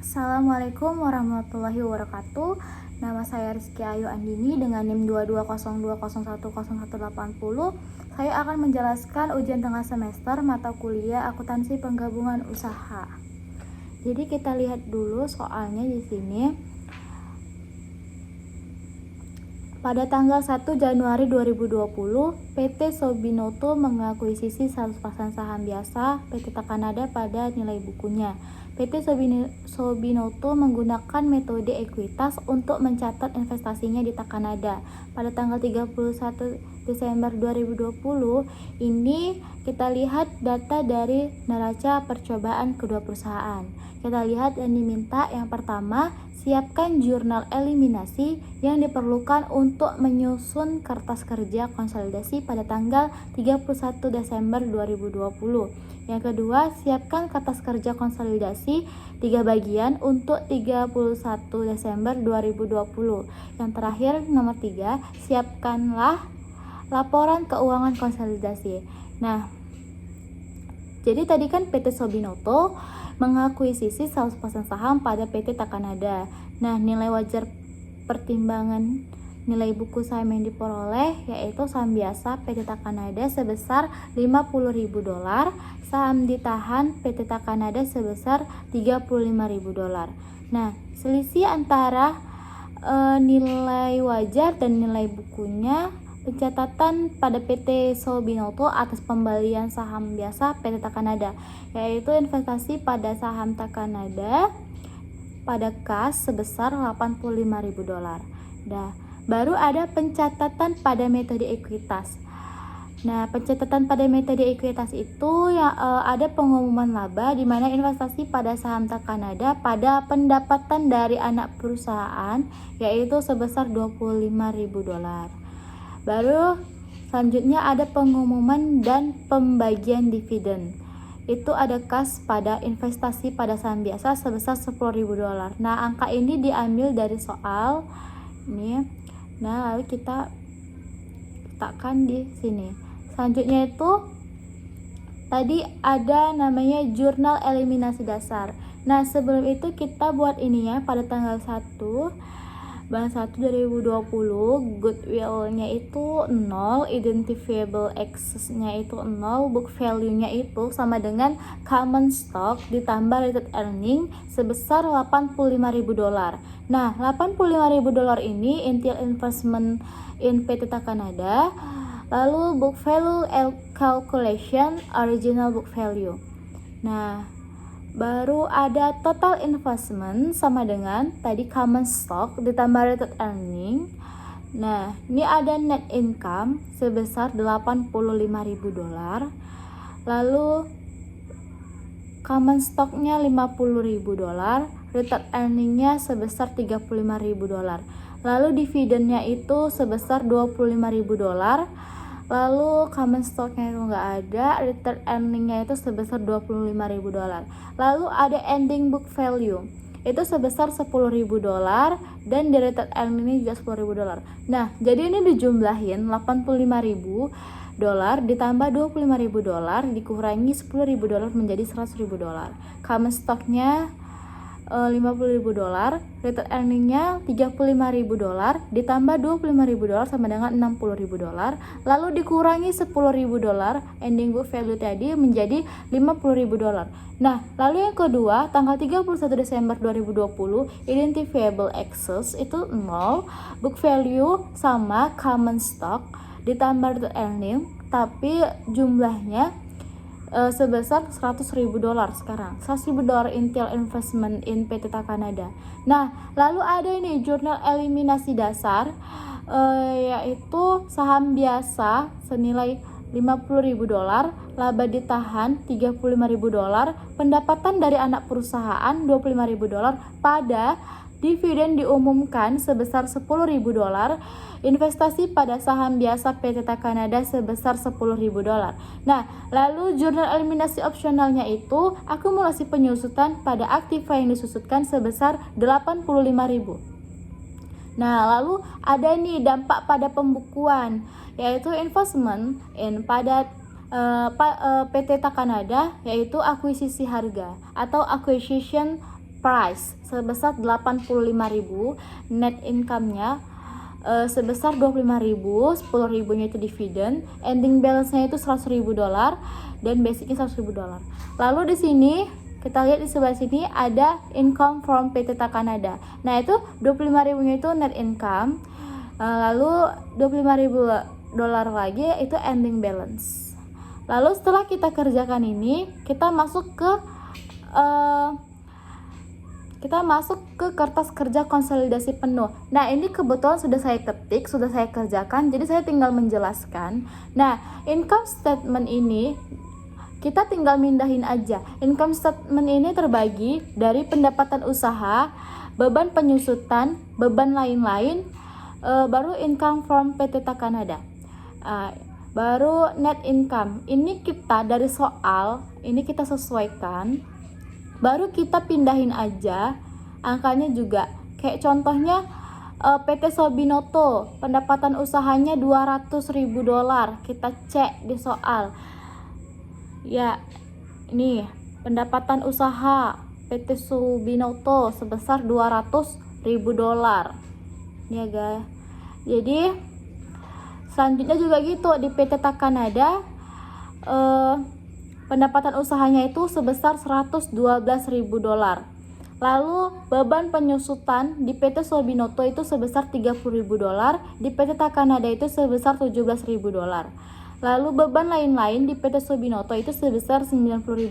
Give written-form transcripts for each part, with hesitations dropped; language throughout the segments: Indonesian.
Assalamualaikum warahmatullahi wabarakatuh. Nama saya Rizky Ayu Andini dengan NIM 2202010180. Saya akan menjelaskan ujian tengah semester mata kuliah akuntansi penggabungan usaha. Jadi kita lihat dulu soalnya di sini. Pada tanggal 1 Januari 2020, PT Sobinoto mengakuisisi 100% saham biasa PT Takanada pada nilai bukunya. PT Sobinoto menggunakan metode ekuitas untuk mencatat investasinya di Takanada. Pada tanggal 31 Desember 2020, ini kita lihat data dari neraca percobaan kedua perusahaan. Kita lihat yang diminta yang pertama, siapkan jurnal eliminasi yang diperlukan untuk menyusun kertas kerja konsolidasi pada tanggal 31 Desember 2020. Yang kedua, siapkan kertas kerja konsolidasi 3 bagian untuk 31 Desember 2020. Yang terakhir, nomor 3, siapkanlah laporan keuangan konsolidasi. Nah, jadi tadi kan PT Sobinoto mengakuisisi 100% saham pada PT Takanada. Nah, nilai wajar pertimbangan nilai buku saham yang diperoleh yaitu saham biasa PT Takanada sebesar $50.000, saham ditahan PT Takanada sebesar $35.000. Nah, selisih antara nilai wajar dan nilai bukunya pencatatan pada PT Sobinoto atas pembelian saham biasa PT Takanada, yaitu investasi pada saham Takanada pada kas sebesar $85.000. Nah, baru ada pencatatan pada metode ekuitas. Nah, pencatatan pada metode ekuitas itu yang ada pengumuman laba di mana investasi pada saham Takanada pada pendapatan dari anak perusahaan yaitu sebesar $25.000. Baru selanjutnya ada pengumuman dan pembagian dividen. Itu ada kas pada investasi pada saham biasa sebesar $10.000. Nah, angka ini diambil dari soal ini. Nah, lalu kita letakkan di sini. Selanjutnya itu tadi ada namanya jurnal eliminasi dasar. Nah, sebelum itu kita buat ini ya, pada tanggal 1 Bulan 1 2020, goodwill-nya itu 0, identifiable assets-nya itu 0, book value-nya itu sama dengan common stock ditambah related earning sebesar $85.000. Nah, $85.000 ini initial investment in PT Takanada, lalu book value calculation original book value. Nah, baru ada total investment sama dengan tadi common stock ditambah related earning. Nah, ini ada net income sebesar $85.000. Lalu common stocknya $50.000, related earningnya sebesar $35.000. Lalu dividennya itu sebesar $25.000. Lalu common stocknya itu nggak ada, return earningnya itu sebesar $25.000. Lalu ada ending book value itu sebesar $10.000 dan di return earningnya juga $10.000. Nah, jadi ini dijumlahin $85.000 ditambah $25.000 dikurangi $10.000 menjadi $100.000. Common stocknya $50.000, return earningnya $35.000 ditambah $25.000 sama dengan $60.000, lalu dikurangi $10.000 ending book value tadi menjadi $50.000. Nah, lalu yang kedua tanggal 31 Desember 2020, identifiable assets itu 0, book value sama common stock ditambah return earning tapi jumlahnya sebesar $100.000 sekarang. $100.000 initial investment in PT Takanada. Nah, lalu ada ini jurnal eliminasi dasar yaitu saham biasa senilai $50.000, laba ditahan $35.000, pendapatan dari anak perusahaan $25.000, pada dividen diumumkan sebesar $10.000, investasi pada saham biasa PT Takanada sebesar $10.000. Nah, lalu jurnal eliminasi opsionalnya itu akumulasi penyusutan pada aktiva yang disusutkan sebesar $85.000. Nah, lalu ada nih dampak pada pembukuan yaitu investment in pada PT Takanada yaitu akuisisi harga atau acquisition price sebesar 85.000, net income-nya sebesar 25.000, 10.000-nya itu dividen, ending balance-nya itu $100.000 dan basicnya $100.000. Lalu di sini kita lihat di sebelah sini ada income from PT Takanada. Nah, itu 25.000-nya itu net income. Lalu $25.000 lagi itu ending balance. Lalu setelah kita kerjakan ini, kita masuk ke kertas kerja konsolidasi penuh. Nah, ini kebetulan sudah saya ketik, sudah saya kerjakan, jadi saya tinggal menjelaskan. Nah, income statement ini kita tinggal mindahin aja. Income statement ini terbagi dari pendapatan usaha, beban penyusutan, beban lain-lain, baru income from PT Takanada, baru net income. Ini kita dari soal, ini kita sesuaikan. Baru kita pindahin aja angkanya juga. Kayak contohnya PT Sobinoto, pendapatan usahanya $200.000. Kita cek di soal. Ya, ini pendapatan usaha PT Sobinoto sebesar $200.000. Ini ya guys. Jadi selanjutnya juga gitu di PT Takanada, pendapatan usahanya itu sebesar $112.000. Lalu beban penyusutan di PT Sobinoto itu sebesar $30.000, di PT Takanada itu sebesar $17.000. Lalu beban lain-lain di PT Sobinoto itu sebesar $90.000,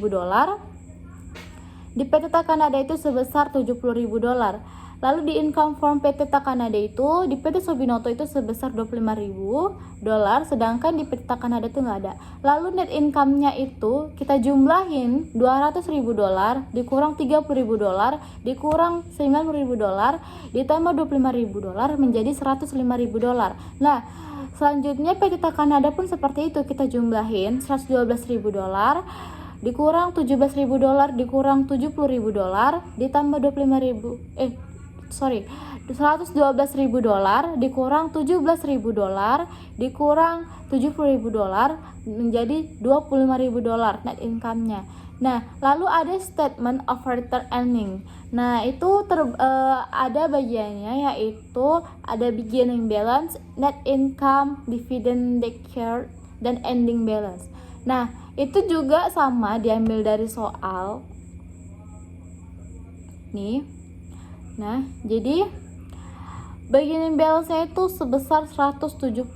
di PT Takanada itu sebesar $70.000. Lalu di income from PT Takanada itu di PT Sobinoto itu sebesar $25.000, sedangkan di PT Takanada itu nggak ada. Lalu net income-nya itu kita jumlahin $200.000 dikurang $30.000 dikurang $90.000 ditambah $25.000 menjadi $105.000. Nah, selanjutnya PT Takanada pun seperti itu, kita jumlahin $112.000 dikurang $17.000 dikurang $70.000 ditambah $112.000 dikurang $17.000 dikurang $70.000 menjadi $25.000 net income-nya. Nah, lalu ada statement of return earning. Nah, itu ada bagiannya, yaitu ada beginning balance, net income, dividend declared, dan ending balance. Nah, itu juga sama diambil dari soal nih. Nah, jadi beginning balance-nya itu sebesar 175.000.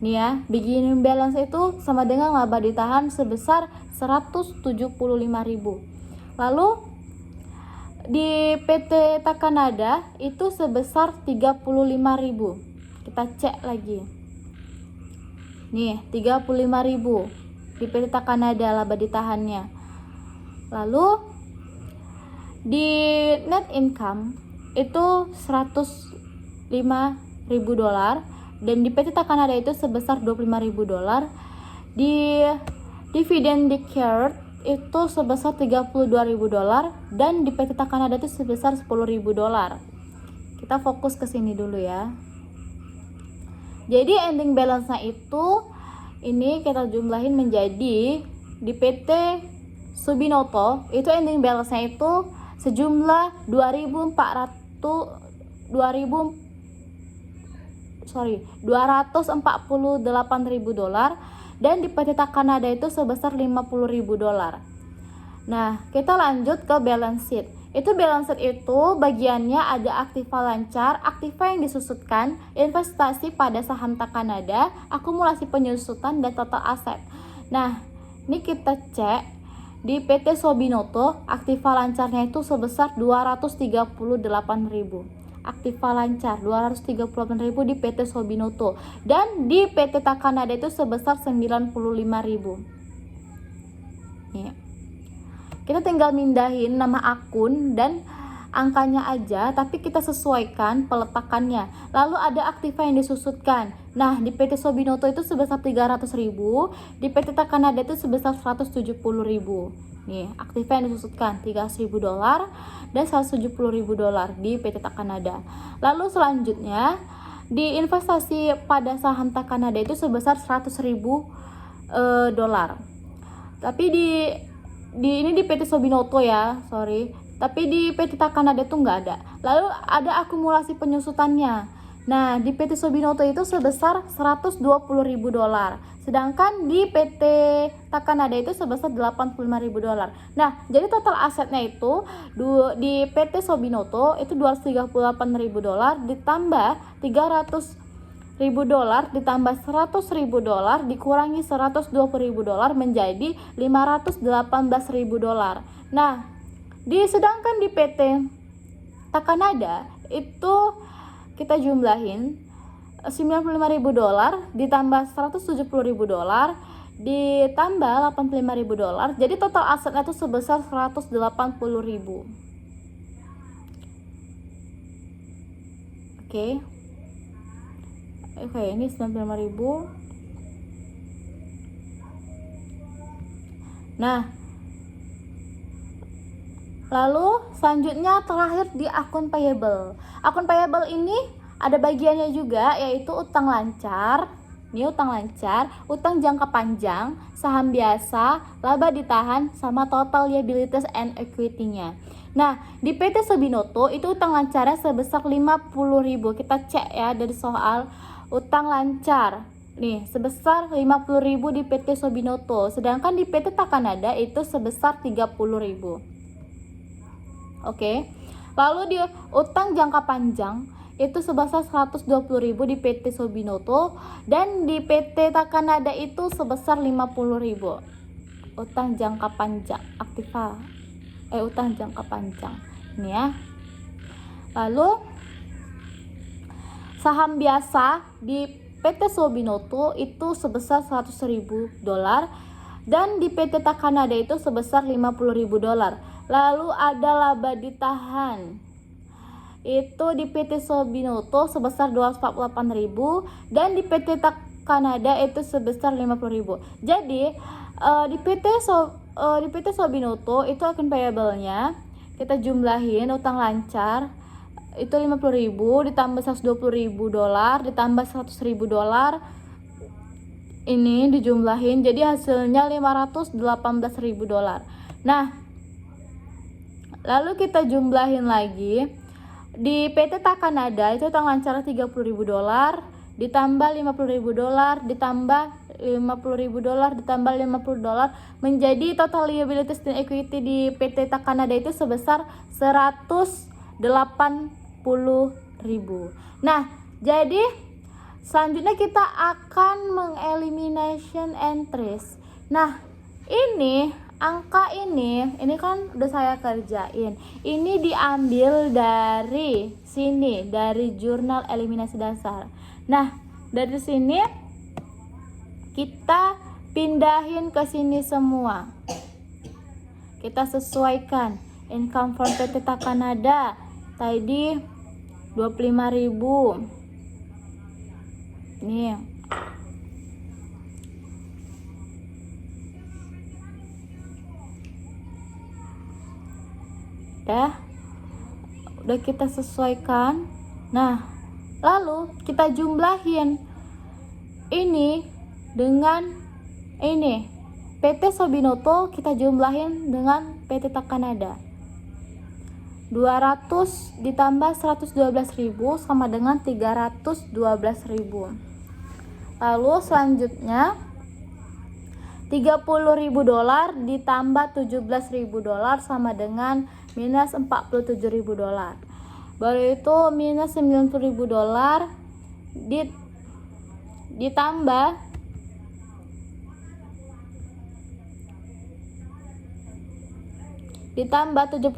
Nih ya, beginning balance itu sama dengan laba ditahan sebesar 175.000. Lalu di PT Takanada itu sebesar 35.000. Kita cek lagi. Nih, 35.000 di PT Takanada laba ditahannya. Lalu di net income itu $105.000 dan di PT Takanada itu sebesar $25.000. Di dividend declared itu sebesar $32.000 dan di PT Takanada itu sebesar $10.000. Kita fokus ke sini dulu ya. Jadi ending balance-nya itu ini kita jumlahin menjadi di PT Sobinoto itu ending balance-nya itu sejumlah $248.000 dan di PT Takanada itu sebesar $50.000. Nah, kita lanjut ke balance sheet. Itu balance sheet itu bagiannya ada aktiva lancar, aktiva yang disusutkan, investasi pada saham Takanada, akumulasi penyusutan, dan total aset. Nah, ini kita cek di PT Sobinoto, aktiva lancarnya itu sebesar 238.000. Aktiva lancar 238.000 di PT Sobinoto dan di PT Takanada itu sebesar 95.000. Ya. Kita tinggal mindahin nama akun dan angkanya aja, tapi kita sesuaikan peletakannya. Lalu ada aktiva yang disusutkan. Nah, di PT Sobinoto itu sebesar 300.000, di PT Takanada itu sebesar 170.000. Nih, aktiva yang disusutkan $300.000 dan $170.000 di PT Takanada. Lalu selanjutnya di investasi pada saham Takanada itu sebesar $100.000. Tapi di PT Sobinoto ya, sorry. Tapi di PT Takanada tuh nggak ada. Lalu ada akumulasi penyusutannya. Nah, di PT Sobinoto itu sebesar $120.000. Sedangkan di PT Takanada itu sebesar $85.000. Nah, jadi total asetnya itu di PT Sobinoto itu $238.000 ditambah $300.000 ditambah $100.000 dikurangi $120.000 menjadi $518.000. Nah, sedangkan di PT Takanada itu kita jumlahin $95.000 ditambah $170.000 ditambah $85.000. Jadi total asetnya itu sebesar $180.000. Oke, ini 95.000. Nah, lalu selanjutnya terakhir di akun payable. Akun payable ini ada bagiannya juga, yaitu utang lancar. Ini utang lancar, utang jangka panjang, saham biasa, laba ditahan, sama total liabilities and equity-nya. Nah, di PT Sobinoto itu utang lancarnya sebesar 50.000. Kita cek ya dari soal utang lancar. Nih, sebesar 50.000 di PT Sobinoto. Sedangkan di PT Takanada itu sebesar 30.000. Oke. Lalu di utang jangka panjang itu sebesar 120.000 di PT Sobinoto dan di PT Takanada itu sebesar 50.000. Utang jangka panjang utang jangka panjang. Ini ya. Lalu saham biasa di PT Sobinoto itu sebesar $100.000 dan di PT Takanada itu sebesar $50.000. Lalu ada laba ditahan. Itu di PT Sobinoto sebesar $248.000 dan di PT Takanada itu sebesar $50.000. Jadi di PT Sobinoto itu akun payable-nya kita jumlahin utang lancar itu 50.000 ditambah $120.000 ditambah $100.000. Ini dijumlahin jadi hasilnya $518.000. Nah, lalu kita jumlahin lagi di PT Takanada itu utang lancar $30.000 ditambah $50.000 ditambah $50.000 ditambah $50 menjadi total liabilities dan equity di PT Takanada itu sebesar $180.000. Nah, jadi selanjutnya kita akan mengelimination entries. Nah, ini angka ini kan udah saya kerjain. Ini diambil dari sini, dari jurnal eliminasi dasar. Nah, dari sini kita pindahin ke sini semua. Kita sesuaikan. Income from PT Takanada tadi 25.000. Nih. Udah kita sesuaikan. Nah, lalu kita jumlahin ini dengan ini. PT Sobinoto kita jumlahin dengan PT Takanada. 200 ditambah 112.000 sama dengan 312.000. Lalu selanjutnya $30.000 ditambah $17.000 sama dengan minus $47.000. Baru itu minus $90.000 ditambah $70.000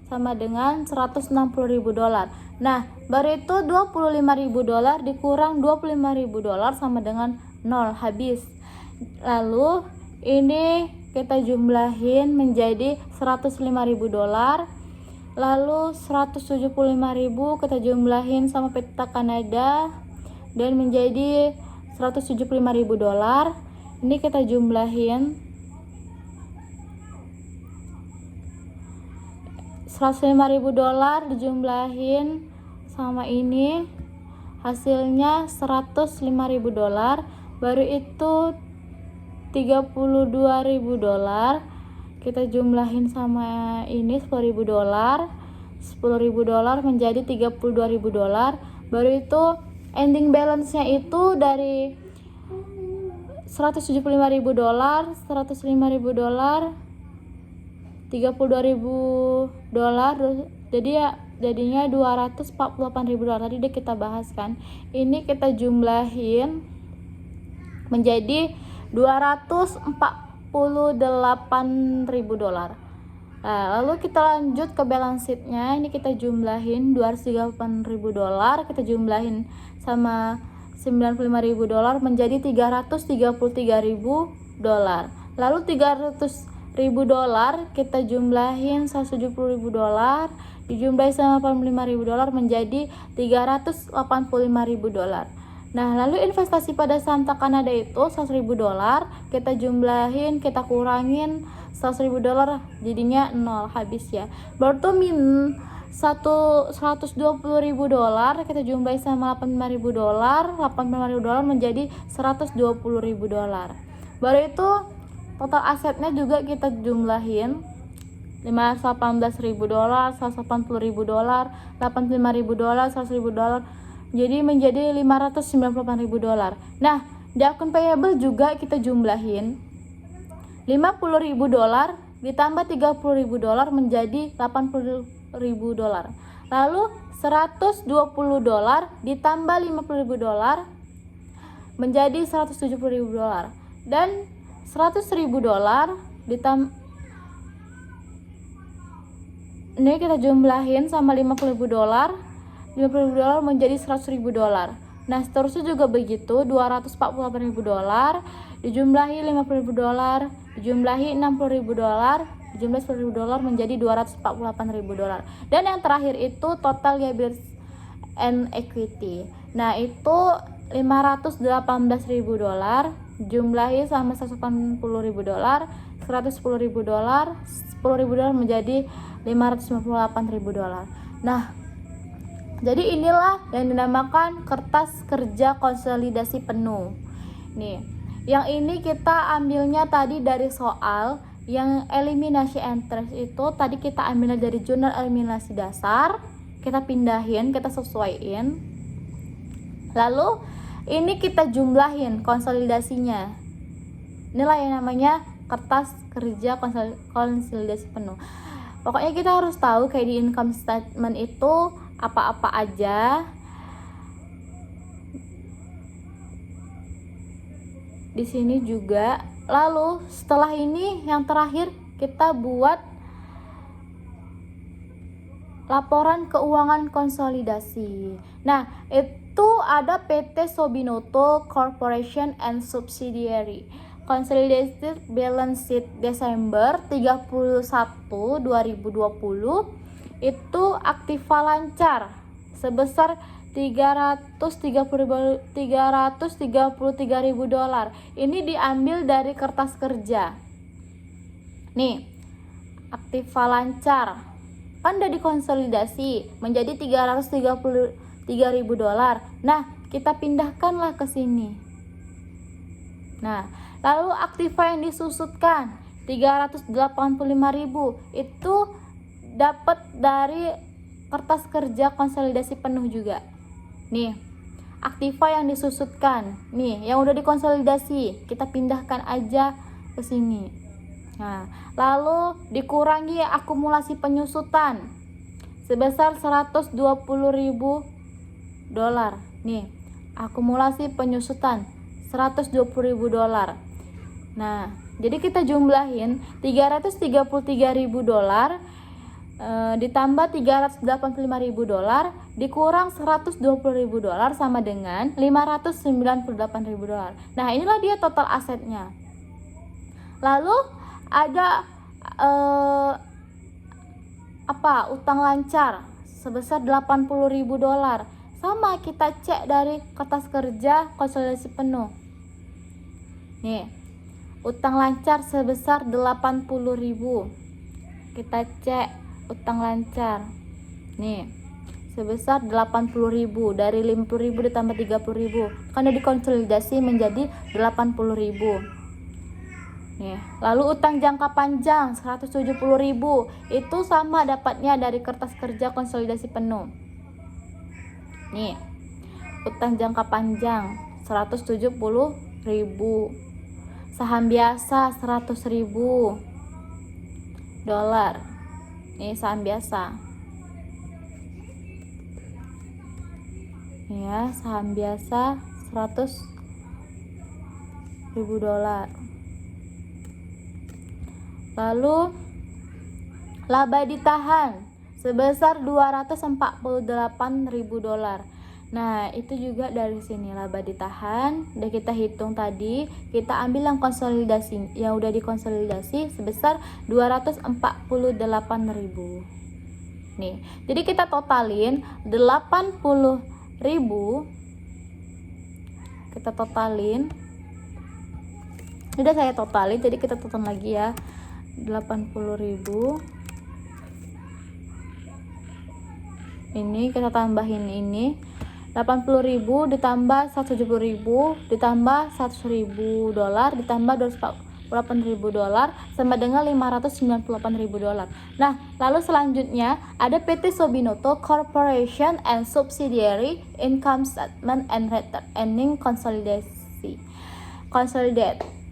sama dengan $160.000. Nah, baru itu $25.000 dikurang $25.000 sama dengan 0, habis. Lalu ini kita jumlahin menjadi $105.000. Lalu $175.000 kita jumlahin sama PT Takanada dan menjadi $175.000. Ini kita jumlahin $105.000 dijumlahin sama ini hasilnya $105.000. Baru itu $32.000. Kita jumlahin sama ini $10.000. $10.000 menjadi $32.000. Baru itu ending balance-nya itu dari $175.000, $105.000, $32.000, jadi ya jadinya $248.000. Tadi udah kita bahas kan. Ini kita jumlahin menjadi $248.000. Nah, lalu kita lanjut ke balance sheet-nya. Ini kita jumlahin $238.000, kita jumlahin sama $95.000 menjadi $333.000. Lalu $300.000 kita jumlahin $170.000 dijumlahin sama $85.000 menjadi $385.000. Nah, lalu investasi pada saham Takanada itu $100.000, kita jumlahin, kita kurangin $100.000 jadinya 0, habis ya. Baru min $120.000, kita jumlahin sama $85.000, $85.000 menjadi $120.000. Baru itu total asetnya juga kita jumlahin $518.000, $180.000, $85.000, $100.000 jadi menjadi $598.000. Nah, di akun payable juga kita jumlahin $50.000 ditambah $30.000 menjadi $80.000. Lalu $120 ditambah $50.000 menjadi $170.000 dan $100.000 ditambah ini kita jumlahin sama $50.000 menjadi $100.000. Nah, seterusnya juga begitu, $248.000 dijumlahi $50.000, dijumlahi $60.000, dijumlahi $10.000 menjadi $248.000. Dan yang terakhir itu total liabilities and equity. Nah, itu $518.000 jumlahi sama $180.000, $110.000, $10.000 menjadi $558.000. Nah, jadi inilah yang dinamakan kertas kerja konsolidasi penuh. Nih, yang ini kita ambilnya tadi dari soal yang eliminasi entries itu tadi kita ambilnya dari jurnal eliminasi dasar, kita pindahin, kita sesuaiin. Lalu ini kita jumlahin konsolidasinya. Inilah yang namanya kertas kerja konsolidasi penuh. Pokoknya kita harus tahu kayak di income statement itu apa-apa aja. Di sini juga. Lalu setelah ini yang terakhir kita buat laporan keuangan konsolidasi. Nah, itu ada PT Sobinoto Corporation and Subsidiary. Consolidated Balance Sheet Desember 31, 2020 itu aktiva lancar sebesar $333.000. Ini diambil dari kertas kerja. Nih, aktiva lancar kan udah dikonsolidasi menjadi $333.000. Nah, kita pindahkanlah ke sini. Nah, lalu aktiva yang disusutkan $385.000 itu dapat dari kertas kerja konsolidasi penuh juga. Nih, aktiva yang disusutkan. Nih, yang udah dikonsolidasi, kita pindahkan aja ke sini. Nah, lalu dikurangi akumulasi penyusutan sebesar $120.000. Nih, akumulasi penyusutan $120.000. Nah, jadi kita jumlahin $333.000 ditambah $385.000 dikurang $120.000 sama dengan $598.000. Nah, inilah dia total asetnya. Lalu ada utang lancar sebesar $80.000. Sama kita cek dari kertas kerja konsolidasi penuh. Nih, utang lancar sebesar $80.000. Kita cek utang lancar. Nih, sebesar $80.000 dari $50.000 ditambah $30.000. Karena dikonsolidasi menjadi $80.000. Nih, lalu utang jangka panjang 170.000 itu sama dapatnya dari kertas kerja konsolidasi penuh. Nih, utang jangka panjang 170.000, saham biasa 100.000 dolar. Ini saham biasa. Ya, saham biasa 100.000 dolar. Lalu laba ditahan sebesar 248.000 dolar. Nah, itu juga dari sini laba ditahan. Udah kita hitung tadi, kita ambil yang konsolidasi, yang udah dikonsolidasi sebesar 248.000. Nih, jadi kita totalin 80.000. Kita totalin. Udah saya totalin, jadi kita total lagi ya. 80.000. Ini kita tambahin ini. 80.000 ditambah 170.000 ditambah 100.000 dolar ditambah 248.000 dolar sama dengan 598.000 dolar. Nah, lalu selanjutnya ada PT Sobinoto Corporation and Subsidiary Income Statement and Return Earning Consolidate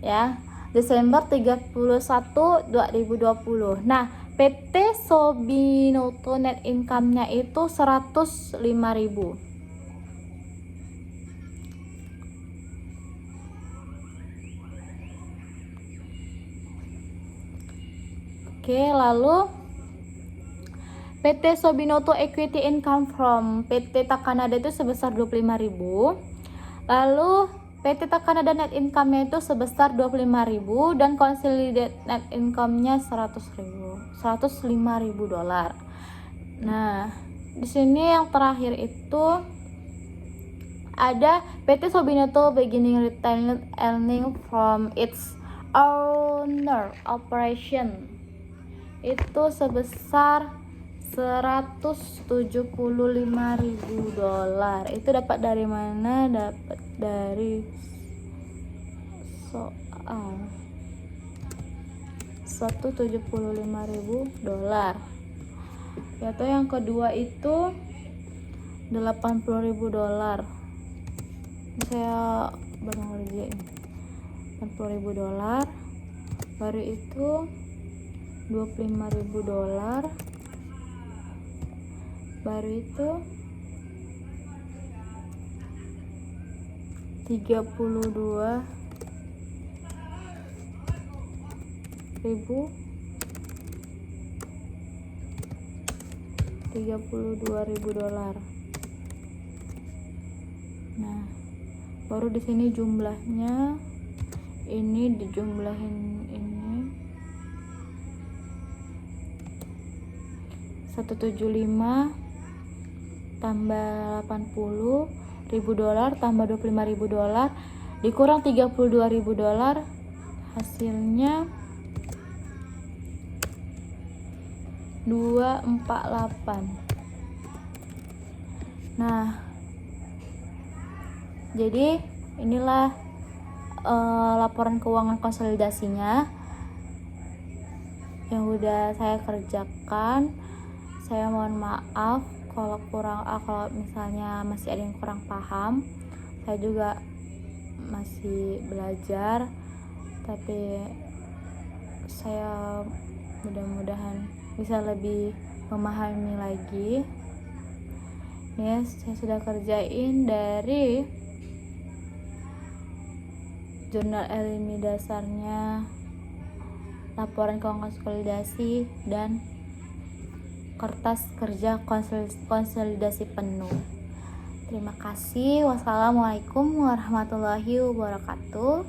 ya. Desember 31, 2020. Nah, PT Sobinoto net income-nya itu 105.000. Oke, lalu PT Sobinoto Equity Income from PT Takanada itu sebesar 25.000. Lalu PT Takanada net income-nya itu sebesar 25.000 dan consolidated net income-nya 105.000 dolar. Nah, di sini yang terakhir itu ada PT Sobinoto beginning retained earning from its owner operation itu sebesar 175.000 dolar. Itu dapat dari mana? Dapat dari soal 175.000 dolar. Atau yang kedua itu 80.000 dolar. Saya baru ngerjain 80.000 dolar. Baru itu 25.000 dolar. Baru itu 32.000 dolar. Nah, baru di sini jumlahnya ini dijumlahin ini 175 tambah 80.000 dolar tambah 25.000 dolar dikurang 32.000 dolar, hasilnya 248. Nah, jadi inilah laporan keuangan konsolidasinya yang udah saya kerjakan. Saya mohon maaf kalau kalau misalnya masih ada yang kurang paham. Saya juga masih belajar, tapi saya mudah-mudahan bisa lebih memahami lagi. Ya, saya sudah kerjain dari jurnal ilmi dasarnya, laporan keuangan konsolidasi, dan kertas kerja konsolidasi penuh. Terima kasih. Wassalamualaikum warahmatullahi wabarakatuh.